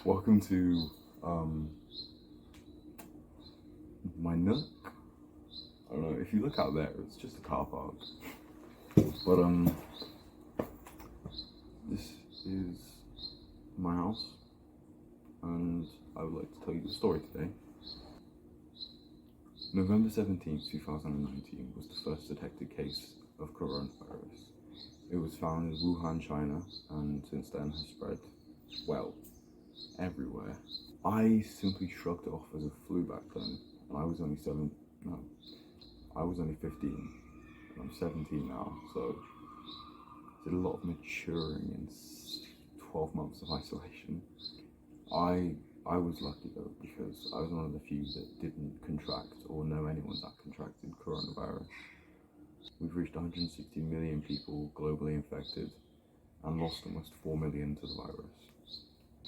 Welcome to my nook. I don't know, if you look out there, it's just a car park. But this is my house, and I would like to tell you the story today. November 17th, 2019 was the first detected case of coronavirus. It was found in Wuhan, China, and since then has spread, well, everywhere. I simply shrugged it off as a flu back then, and I was only 15, and I'm 17 now, so I did a lot of maturing in 12 months of isolation. I was lucky though, because I was one of the few that didn't contract or know anyone that contracted coronavirus. We've reached 160 million people globally infected and lost almost 4 million to the virus.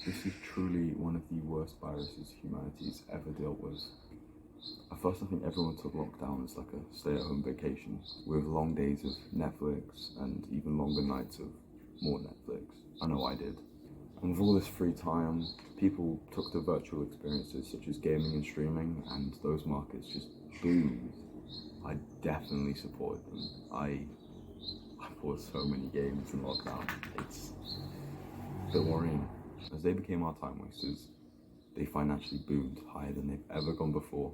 This is truly one of the worst viruses humanity's ever dealt with. At first, I think everyone took lockdown as like a stay-at-home vacation, with long days of Netflix and even longer nights of more Netflix. I know I did. And with all this free time, people took to virtual experiences such as gaming and streaming, and those markets just boomed. I definitely supported them. I bought so many games in lockdown. It's a bit worrying. As they became our time wasters, they financially boomed higher than they've ever gone before.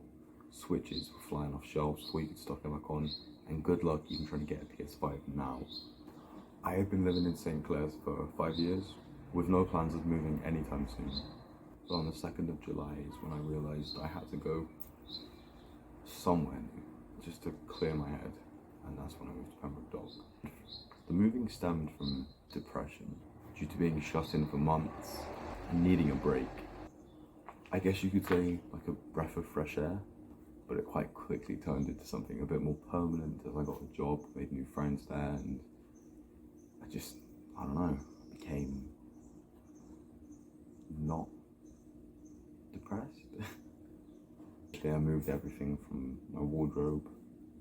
Switches were flying off shelves before you could stock them back on, and good luck even trying to get a PS5 now. I have been living in St. Clair's for 5 years, with no plans of moving anytime soon. So on the 2nd of July is when I realised I had to go somewhere new, just to clear my head, and that's when I moved to Pembroke Dock. The moving stemmed from depression, due to being shut in for months and needing a break. I guess you could say like a breath of fresh air, but it quite quickly turned into something a bit more permanent as I got a job, made new friends there, and I don't know, became not depressed. I moved everything from my wardrobe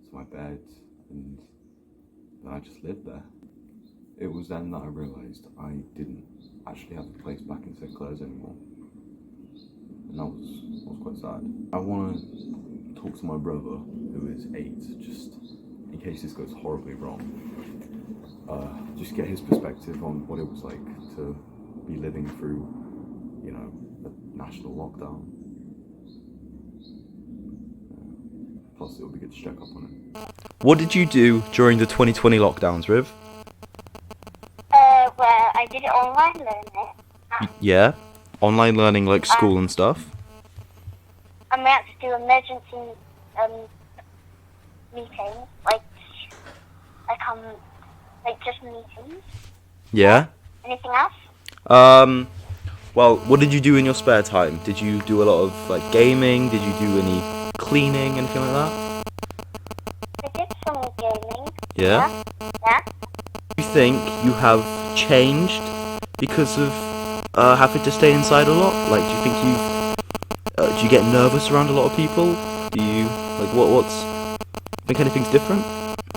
to my bed, and then I just lived there. It was then that I realised I didn't actually have a place back in St. Clair's anymore, and that was quite sad. I want to talk to my brother, who is 8, just in case this goes horribly wrong. Just get his perspective on what it was like to be living through, a national lockdown. Plus, it would be good to check up on it. What did you do during the 2020 lockdowns, Riv? Well, I did online learning. Yeah? Online learning like school and stuff? I had to do emergency meetings, like just meetings. Yeah? Anything else? Well, what did you do in your spare time? Did you do a lot of like gaming? Did you do any cleaning, anything like that? I did some gaming. Yeah? Yeah. Do you think you have changed because of having to stay inside a lot? Like, do you think do you get nervous around a lot of people? Do you, like, think anything's different? I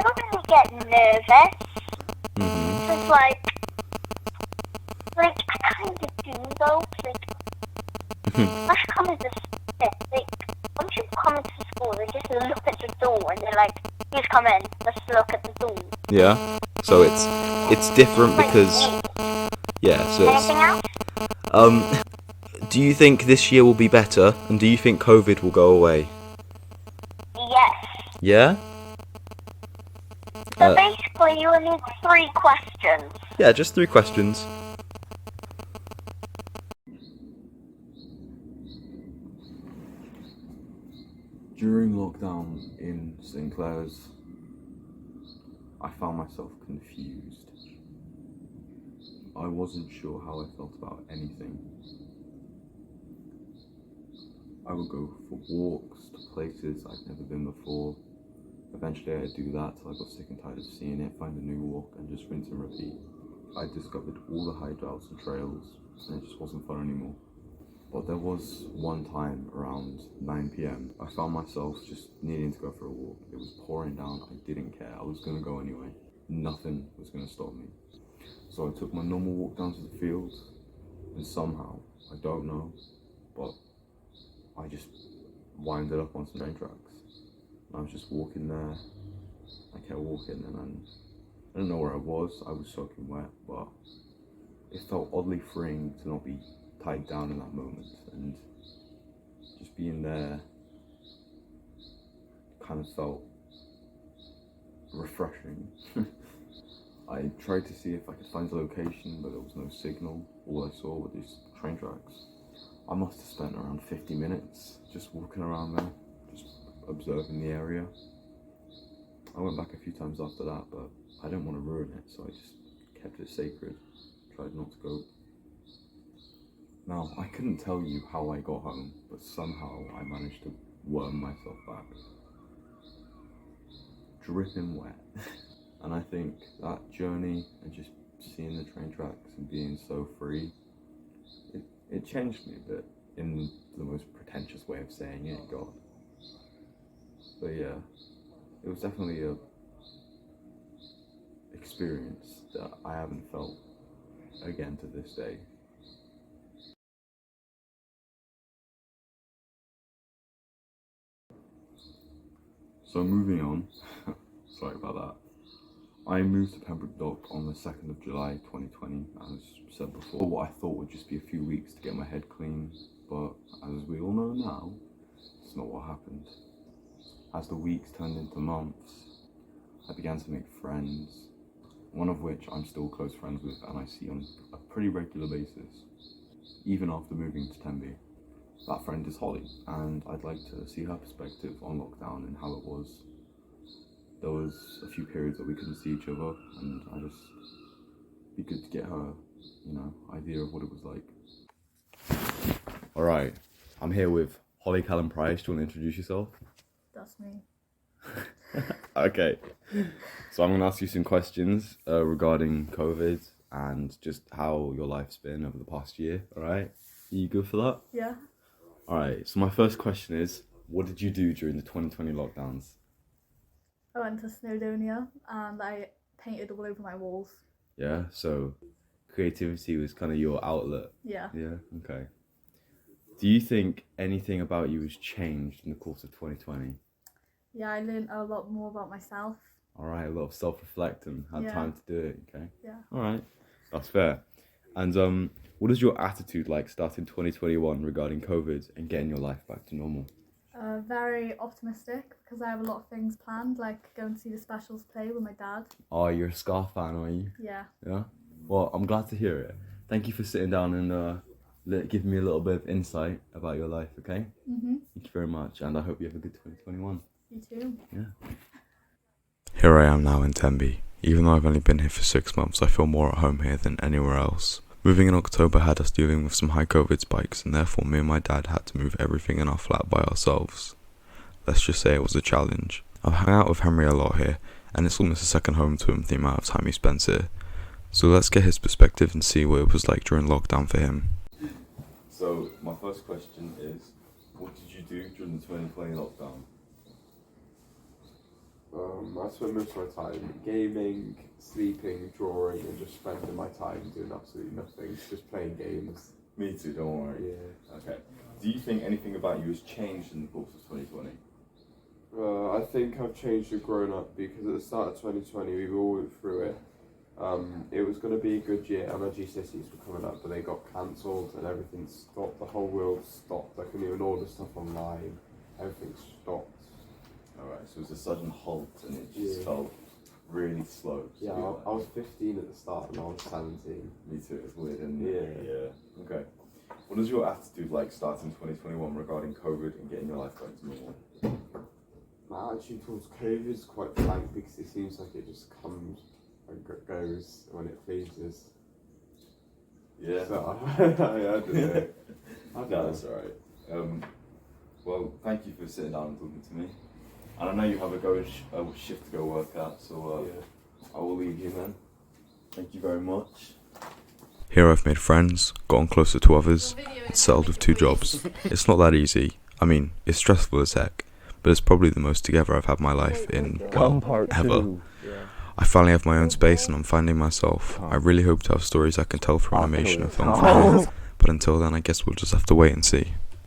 don't really get nervous. Because, like, I kind of do, though. Once you come into once you come into school, they just look at the door and they're like, please come in, let's look at the door. Yeah? So it's different because... Yeah, so Anything else? do you think this year will be better, and do you think COVID will go away? Yes. Yeah? So basically, you will need 3 questions. Yeah, just 3 questions. During lockdown in St. Clair's, I found myself confused. I wasn't sure how I felt about anything. I would go for walks to places I'd never been before. Eventually I'd do that till I got sick and tired of seeing it, find a new walk and just rinse and repeat. I discovered all the hideouts and trails, and it just wasn't fun anymore. But there was one time around 9 PM, I found myself just needing to go for a walk. It was pouring down, I didn't care, I was gonna go anyway. Nothing was gonna stop me. So I took my normal walk down to the field, And somehow, I don't know, but I just winded up on some train tracks. And I was just walking there. I kept walking, and then I don't know where I was soaking wet, but it felt oddly freeing to not be tied down in that moment, and just being there kind of felt refreshing. I tried to see if I could find a location, but there was no signal. All I saw were these train tracks. I must have spent around 50 minutes just walking around there, just observing the area. I went back a few times after that, but I didn't want to ruin it, so I just kept it sacred, tried not to go. Now, I couldn't tell you how I got home, but somehow I managed to worm myself back. Dripping wet. And I think that journey and just seeing the train tracks and being so free, it changed me a bit, in the most pretentious way of saying it, God. But yeah, it was definitely a experience that I haven't felt again to this day. So moving on, sorry about that. I moved to Pembroke Dock on the 2nd of July 2020, as said before. What I thought would just be a few weeks to get my head clean, but as we all know now, it's not what happened. As the weeks turned into months, I began to make friends, one of which I'm still close friends with and I see on a pretty regular basis, even after moving to Tenby. That friend is Holly, and I'd like to see her perspective on lockdown and how it was. There was a few periods that we couldn't see each other, and I just, be good to get her, idea of what it was like. Alright, I'm here with Holly Callum Price. Do you want to introduce yourself? That's me. Okay, so I'm going to ask you some questions regarding COVID and just how your life's been over the past year, alright? Are you good for that? Yeah. Alright, so my first question is, what did you do during the 2020 lockdowns? I went to Snowdonia and I painted all over my walls. Yeah, so creativity was kind of your outlet. Yeah. Yeah, okay. Do you think anything about you has changed in the course of 2020? Yeah, I learned a lot more about myself. Alright, a lot of self-reflecting, had time to do it, okay? Yeah. Alright, that's fair. And what is your attitude like starting 2021 regarding COVID and getting your life back to normal? Very optimistic because I have a lot of things planned, like going to see the Specials play with my dad. Oh, you're a Scar fan, are you? Yeah. Yeah? Well, I'm glad to hear it. Thank you for sitting down and giving me a little bit of insight about your life, okay? Mhm. Thank you very much, and I hope you have a good 2021. You too. Yeah. Here I am now in Tenby. Even though I've only been here for 6 months, I feel more at home here than anywhere else. Moving in October had us dealing with some high COVID spikes, and therefore me and my dad had to move everything in our flat by ourselves. Let's just say it was a challenge. I've hung out with Henry a lot here, and it's almost a second home to him the amount of time he spends here. So let's get his perspective and see what it was like during lockdown for him. So, my first question is, what did you do during the 2020 lockdown? I spent most of my time gaming, sleeping, drawing, and just spending my time doing absolutely nothing, just playing games. Me too, don't worry. Yeah. Okay. Do you think anything about you has changed in the course of 2020? I think I've changed and grown up because at the start of 2020 we all went through it. It was going to be a good year and our GCSEs were coming up, but they got cancelled and everything stopped. The whole world stopped. I couldn't even order stuff online. Everything stopped. Alright, so it was a sudden halt and it just felt really slow. Yeah, I was 15 at the start and I was 17. Me too, it's weird, isn't it? Yeah. Okay. What is your attitude like starting 2021 regarding COVID and getting your life back to normal? My attitude towards COVID is quite blank because it seems like it just comes and goes when it pleases. Yeah. So, I don't know. No, that's alright. Well, thank you for sitting down and talking to me. And I know you have a shift to go work at, so I will leave you then. Thank you very much. Here I've made friends, gotten closer to others, and settled with 2 jobs. It's not that easy. I mean, it's stressful as heck, but it's probably the most together I've had my life in, well, ever. I finally have my own space and I'm finding myself. I really hope to have stories I can tell through animation and film from here. But until then, I guess we'll just have to wait and see.